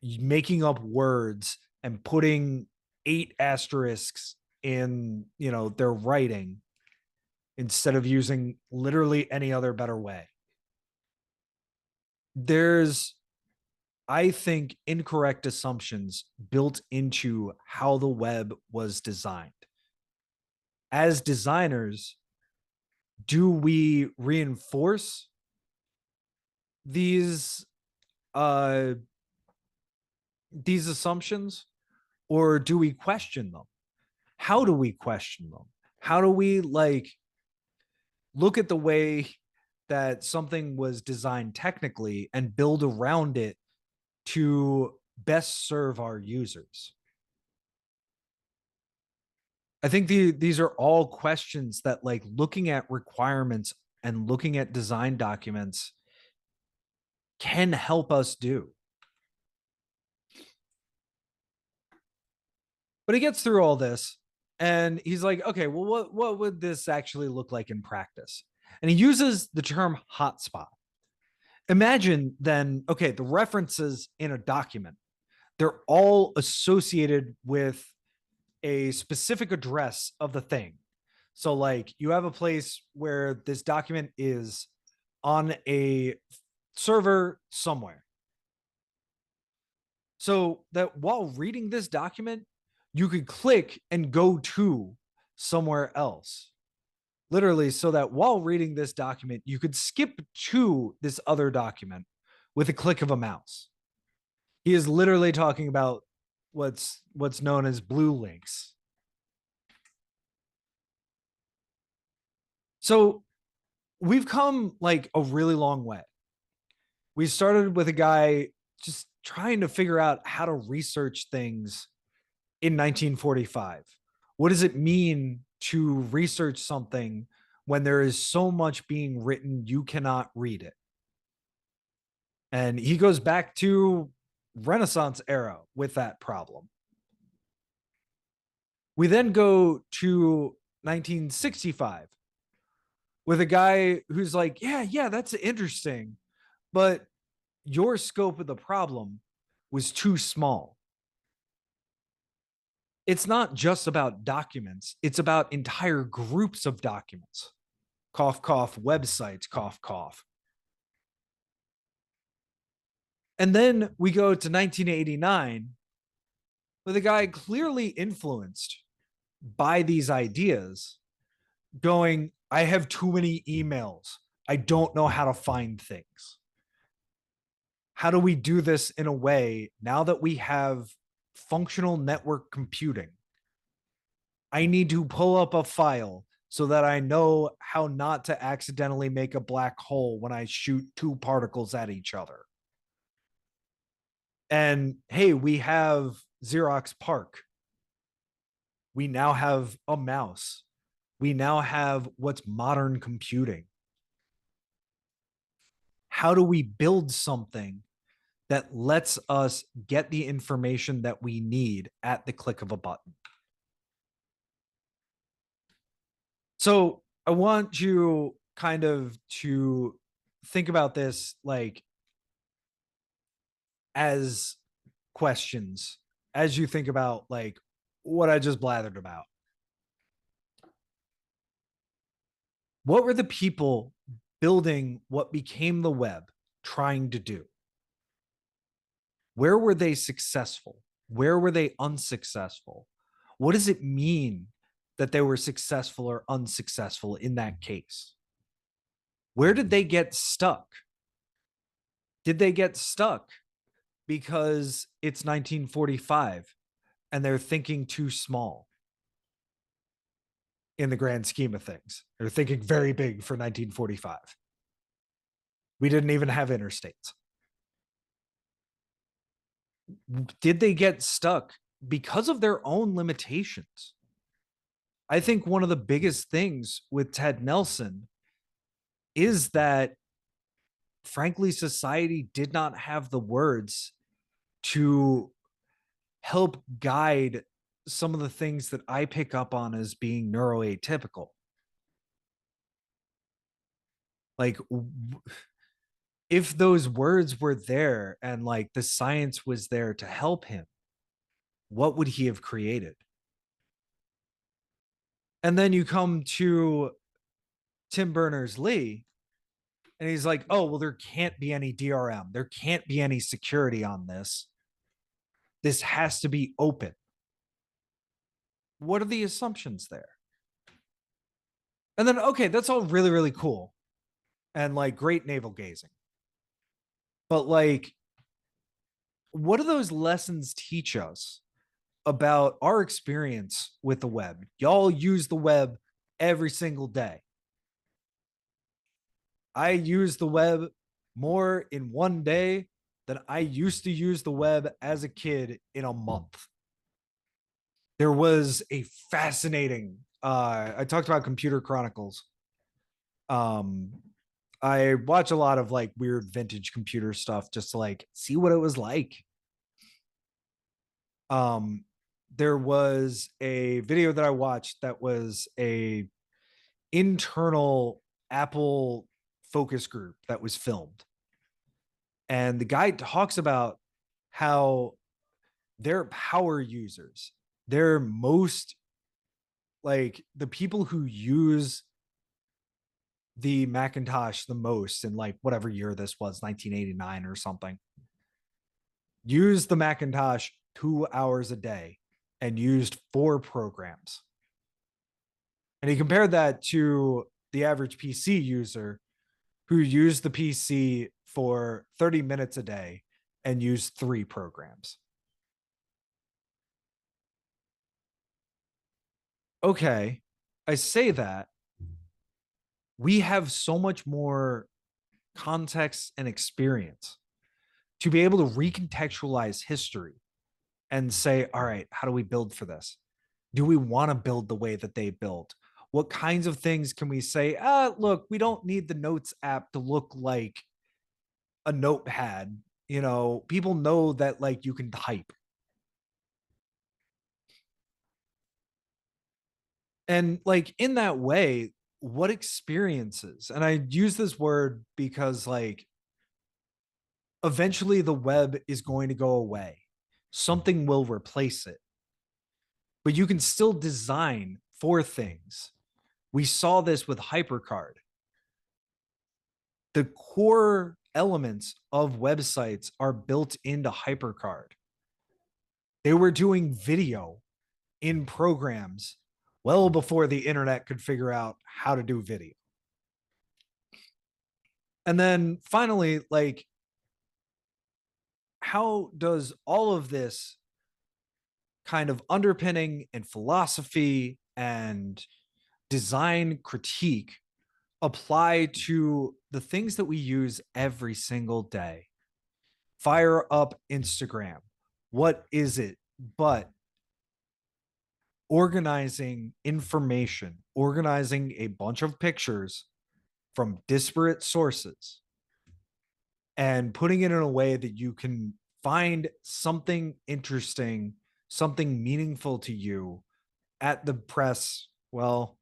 making up words and putting 8 asterisks in, their writing instead of using literally any other better way. There's, I think, incorrect assumptions built into how the web was designed. As designers, do we reinforce these assumptions, or do we question them? How do we question them? How do we look at the way that something was designed technically and build around it to best serve our users? I think these are all questions that, looking at requirements and looking at design documents can help us do. But he gets through all this and he's like, okay, well, what would this actually look like in practice? And he uses the term hotspot. Imagine then, okay, the references in a document, they're all associated with a specific address of the thing. So you have a place where this document is on a server somewhere. So that while reading this document, you could click and go to somewhere else. Literally, so that while reading this document, you could skip to this other document with a click of a mouse. He is literally talking about what's known as blue links. So we've come a really long way. We started with a guy just trying to figure out how to research things in 1945. What does it mean to research something when there is so much being written you cannot read it? And he goes back to Renaissance era with that problem. We then go to 1965 with a guy who's like, yeah, that's interesting, but your scope of the problem was too small. It's not just about documents. It's about entire groups of documents. Cough, cough, websites, cough, cough. And then we go to 1989 with a guy clearly influenced by these ideas going, I have too many emails. I don't know how to find things. How do we do this in a way now that we have functional network computing? I need to pull up a file so that I know how not to accidentally make a black hole when I shoot 2 particles at each other. And hey, we have Xerox PARC. We now have a mouse. We now have what's modern computing. How do we build something that lets us get the information that we need at the click of a button? So I want you kind of to think about this as questions as you think about what I just blathered about. What were the people building what became the web trying to do? Where were they successful? Where were they unsuccessful? What does it mean that they were successful or unsuccessful in that case? Where did they get stuck? Did they get stuck because it's 1945 and they're thinking too small in the grand scheme of things. They're thinking very big for 1945. We didn't even have interstates. Did they get stuck because of their own limitations? I think one of the biggest things with Ted Nelson is that, frankly, society did not have the words to help guide some of the things that I pick up on as being neuroatypical. Like, if those words were there and like the science was there to help him, what would he have created? And then you come to Tim Berners Lee, and he's like, oh, well, there can't be any DRM. There can't be any security on this. This has to be open. What are the assumptions there? And then, okay, that's all really, really cool and like great navel gazing. But like, what do those lessons teach us about our experience with the web? Y'all use the web every single day. I use the web more in one day than I used to use the web as a kid in a month. There was a fascinating I talked about Computer Chronicles. Um I watch a lot of like weird vintage computer stuff just to like see what it was like. Um there was a video that I watched that was a internal Apple focus group that was filmed. And the guy talks about how their power users, they're most like the people who use the Macintosh the most in like whatever year this was, 1989 or something, used the Macintosh 2 hours a day and used 4 programs. And he compared that to the average PC user who used the PC for 30 minutes a day and used 3 programs. Okay, I say that we have so much more context and experience to be able to recontextualize history and say, all right, how do we build for this? Do we want to build the way that they built? What kinds of things can we say? Look, we don't need the Notes app to look like a notepad. You know, people know that like you can type. And like in that way, what experiences, and I use this word because like eventually the web is going to go away. Something will replace it. But you can still design for things. We saw this with HyperCard. The core elements of websites are built into HyperCard. They were doing video in programs well before the internet could figure out how to do video. And then finally, like, how does all of this kind of underpinning and philosophy and design critique apply to the things that we use every single day? Fire up Instagram. What is it but organizing information, organizing a bunch of pictures from disparate sources and putting it in a way that you can find something interesting, something meaningful to you at the press, well,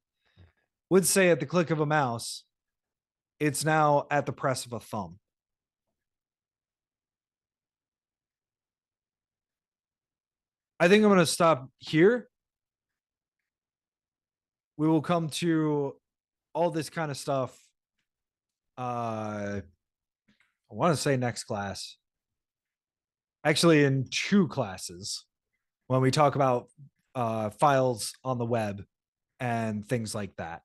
would say at the click of a mouse. It's now at the press of a thumb. I think I'm going to stop here. We will come to all this kind of stuff. I want to say next class. Actually, in 2 classes, when we talk about files on the web and things like that.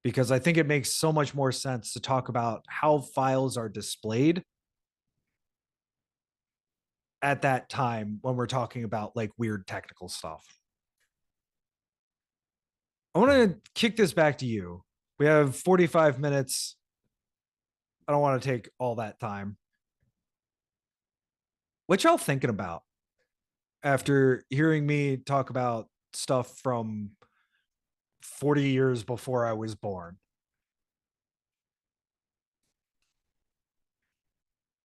Because I think it makes so much more sense to talk about how files are displayed at that time when we're talking about like weird technical stuff. I want to kick this back to you. We have 45 minutes. I don't want to take all that time. What y'all thinking about after hearing me talk about stuff from 40 years before I was born?